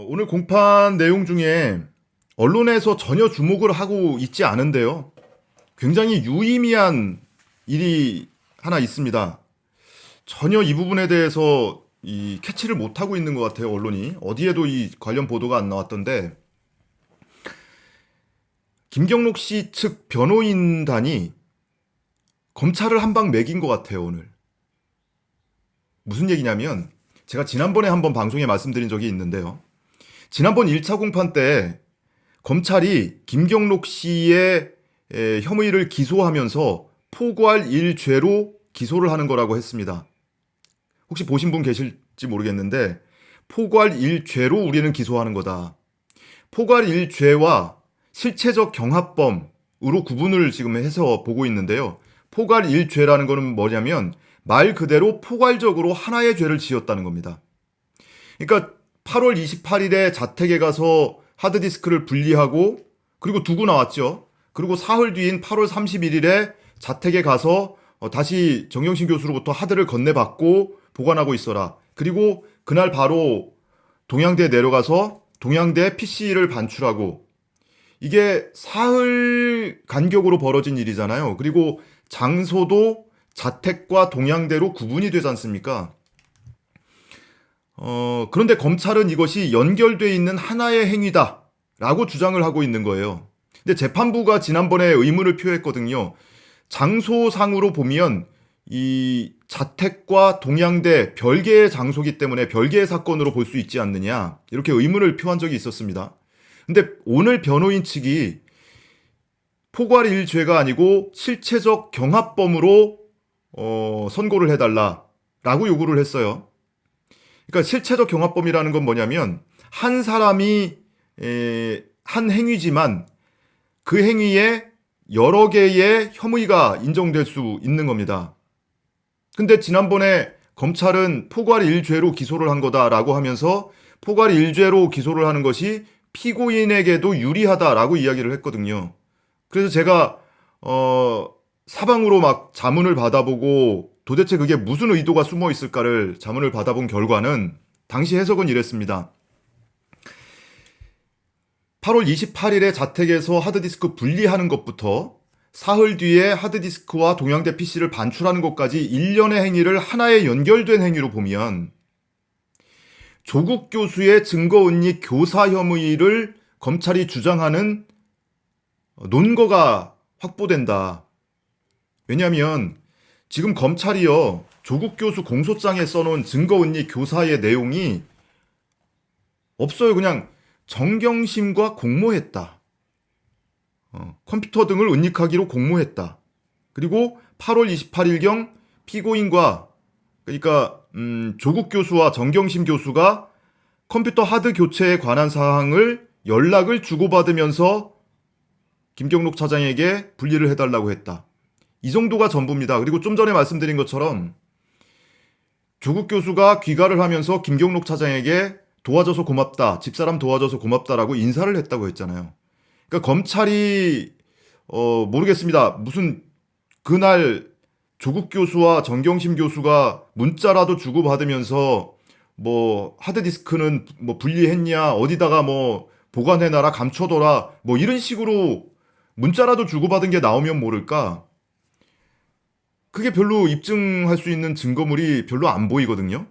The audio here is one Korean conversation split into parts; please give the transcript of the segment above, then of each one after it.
오늘 공판 내용 중에 언론에서 전혀 주목을 하고 있지 않은데요. 굉장히 유의미한 일이 하나 있습니다. 전혀 이 부분에 대해서 이 캐치를 못하고 있는 것 같아요, 언론이. 어디에도 이 관련 보도가 안 나왔던데, 김경록 씨 측 변호인단이 검찰을 한 방 매긴 것 같아요, 오늘. 무슨 얘기냐면, 제가 지난번에 한번 방송에 말씀드린 적이 있는데요. 지난번 1차 공판 때 검찰이 김경록 씨의 혐의를 기소하면서 포괄 1죄로 기소를 하는 거라고 했습니다. 혹시 보신 분 계실지 모르겠는데 포괄 1죄로 우리는 기소하는 거다. 포괄 1죄와 실체적 경합범으로 구분을 지금 해서 보고 있는데요. 포괄 1죄라는 거는 뭐냐면 말 그대로 포괄적으로 하나의 죄를 지었다는 겁니다. 그러니까 8월 28일에 자택에 가서 하드디스크를 분리하고 그리고 두고 나왔죠. 그리고 사흘 뒤인 8월 31일에 자택에 가서 다시 정경심 교수로부터 하드를 건네받고 보관하고 있어라. 그리고 그날 바로 동양대에 내려가서 동양대 PC를 반출하고 이게 사흘 간격으로 벌어진 일이잖아요. 그리고 장소도 자택과 동양대로 구분이 되지 않습니까? 그런데 검찰은 이것이 연결돼 있는 하나의 행위다라고 주장을 하고 있는 거예요. 근데 재판부가 지난번에 의문을 표했거든요. 장소상으로 보면 이 자택과 동양대 별개의 장소기 때문에 별개의 사건으로 볼 수 있지 않느냐 이렇게 의문을 표한 적이 있었습니다. 근데 오늘 변호인 측이 포괄 1죄가 아니고 실체적 경합범으로 선고를 해달라라고 요구를 했어요. 그러니까 실체적 경합범이라는 건 뭐냐면 한 사람이 한 행위지만 그 행위에 여러 개의 혐의가 인정될 수 있는 겁니다. 근데 지난번에 검찰은 포괄 1죄로 기소를 한 거다라고 하면서 포괄 1죄로 기소를 하는 것이 피고인에게도 유리하다라고 이야기를 했거든요. 그래서 제가 사방으로 막 자문을 받아보고 도대체 그게 무슨 의도가 숨어 있을까를 자문을 받아본 결과는 당시 해석은 이랬습니다. 8월 28일에 자택에서 하드디스크 분리하는 것부터 사흘 뒤에 하드디스크와 동양대 PC를 반출하는 것까지 일련의 행위를 하나의 연결된 행위로 보면 조국 교수의 증거은닉 교사 혐의를 검찰이 주장하는 논거가 확보된다. 왜냐하면 지금 검찰이요, 조국 교수 공소장에 써놓은 증거은닉 교사의 내용이 없어요. 그냥 정경심과 공모했다. 컴퓨터 등을 은닉하기로 공모했다. 그리고 8월 28일경 피고인과 그러니까 조국 교수와 정경심 교수가 컴퓨터 하드 교체에 관한 사항을 연락을 주고받으면서 김경록 차장에게 분리를 해달라고 했다. 이 정도가 전부입니다. 그리고 좀 전에 말씀드린 것처럼 조국 교수가 귀가를 하면서 김경록 차장에게 도와줘서 고맙다, 집사람 도와줘서 고맙다라고 인사를 했다고 했잖아요. 그러니까 검찰이 모르겠습니다. 무슨 그날 조국 교수와 정경심 교수가 문자라도 주고받으면서 뭐 하드디스크는 뭐 분리했냐, 어디다가 뭐 보관해놔라, 감춰둬라, 뭐 이런 식으로 문자라도 주고받은 게 나오면 모를까? 그게 별로 입증할 수 있는 증거물이 별로 안 보이거든요.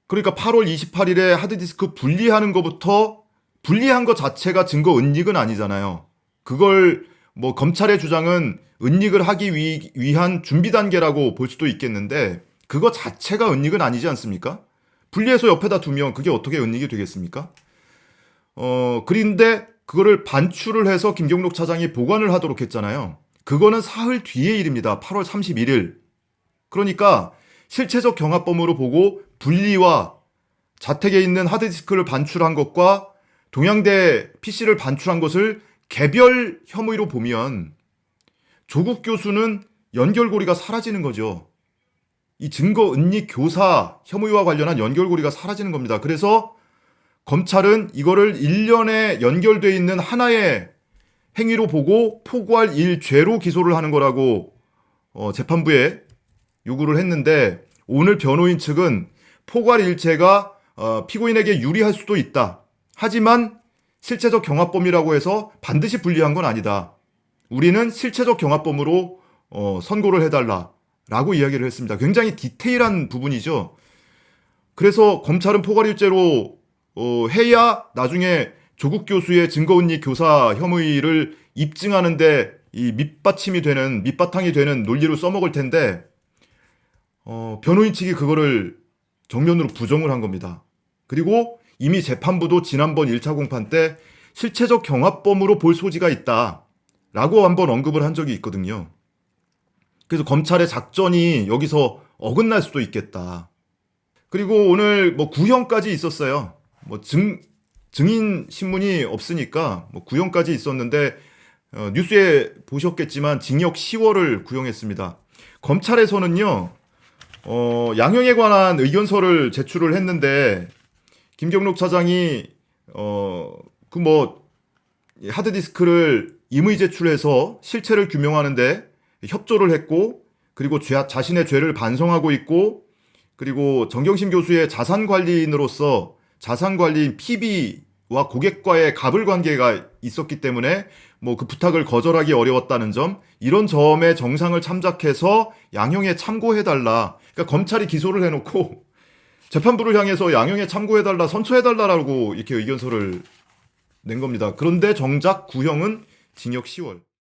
그러니까 8월 28일에 하드디스크 분리하는 것부터 분리한 것 자체가 증거 은닉은 아니잖아요. 그걸 뭐 검찰의 주장은 은닉을 하기 위한 준비 단계라고 볼 수도 있겠는데 그거 자체가 은닉은 아니지 않습니까? 분리해서 옆에다 두면 그게 어떻게 은닉이 되겠습니까? 그런데 그거를 반출을 해서 김경록 차장이 보관을 하도록 했잖아요. 그거는 사흘 뒤의 일입니다. 8월 31일. 그러니까 실체적 경합범으로 보고 분리와 자택에 있는 하드디스크를 반출한 것과 동양대 PC를 반출한 것을 개별 혐의로 보면 조국 교수는 연결고리가 사라지는 거죠. 이 증거 은닉 교사 혐의와 관련한 연결고리가 사라지는 겁니다. 그래서 검찰은 이거를 일련에 연결되어 있는 하나의 행위로 보고 포괄 1죄로 기소를 하는 거라고 재판부에 요구를 했는데 오늘 변호인 측은 포괄 1죄가 피고인에게 유리할 수도 있다. 하지만 실체적 경합범이라고 해서 반드시 불리한 건 아니다. 우리는 실체적 경합범으로 선고를 해달라라고 이야기를 했습니다. 굉장히 디테일한 부분이죠. 그래서 검찰은 포괄일죄로 해야 나중에 조국 교수의 증거은닉 교사 혐의를 입증하는데 이 밑바탕이 되는 논리로 써먹을 텐데 변호인 측이 그거를 정면으로 부정을 한 겁니다. 그리고 이미 재판부도 지난번 1차 공판 때 실체적 경합범으로 볼 소지가 있다라고 한번 언급을 한 적이 있거든요. 그래서 검찰의 작전이 여기서 어긋날 수도 있겠다. 그리고 오늘 뭐 구형까지 있었어요. 뭐 증인 신문이 없으니까 뭐 구형까지 있었는데 뉴스에 보셨겠지만 징역 10월을 구형했습니다. 검찰에서는요. 양형에 관한 의견서를 제출을 했는데 김경록 차장이 그 뭐 하드디스크를 임의 제출해서 실체를 규명하는데 협조를 했고 그리고 자신의 죄를 반성하고 있고 그리고 정경심 교수의 자산관리인으로서 자산관리인 PB와 고객과의 갑을 관계가 있었기 때문에 뭐 그 부탁을 거절하기 어려웠다는 점, 이런 점에 정상을 참작해서 양형에 참고해달라. 그러니까 검찰이 기소를 해놓고 재판부를 향해서 양형에 참고해달라, 선처해달라라고 이렇게 의견서를 낸 겁니다. 그런데 정작 구형은 징역 10월.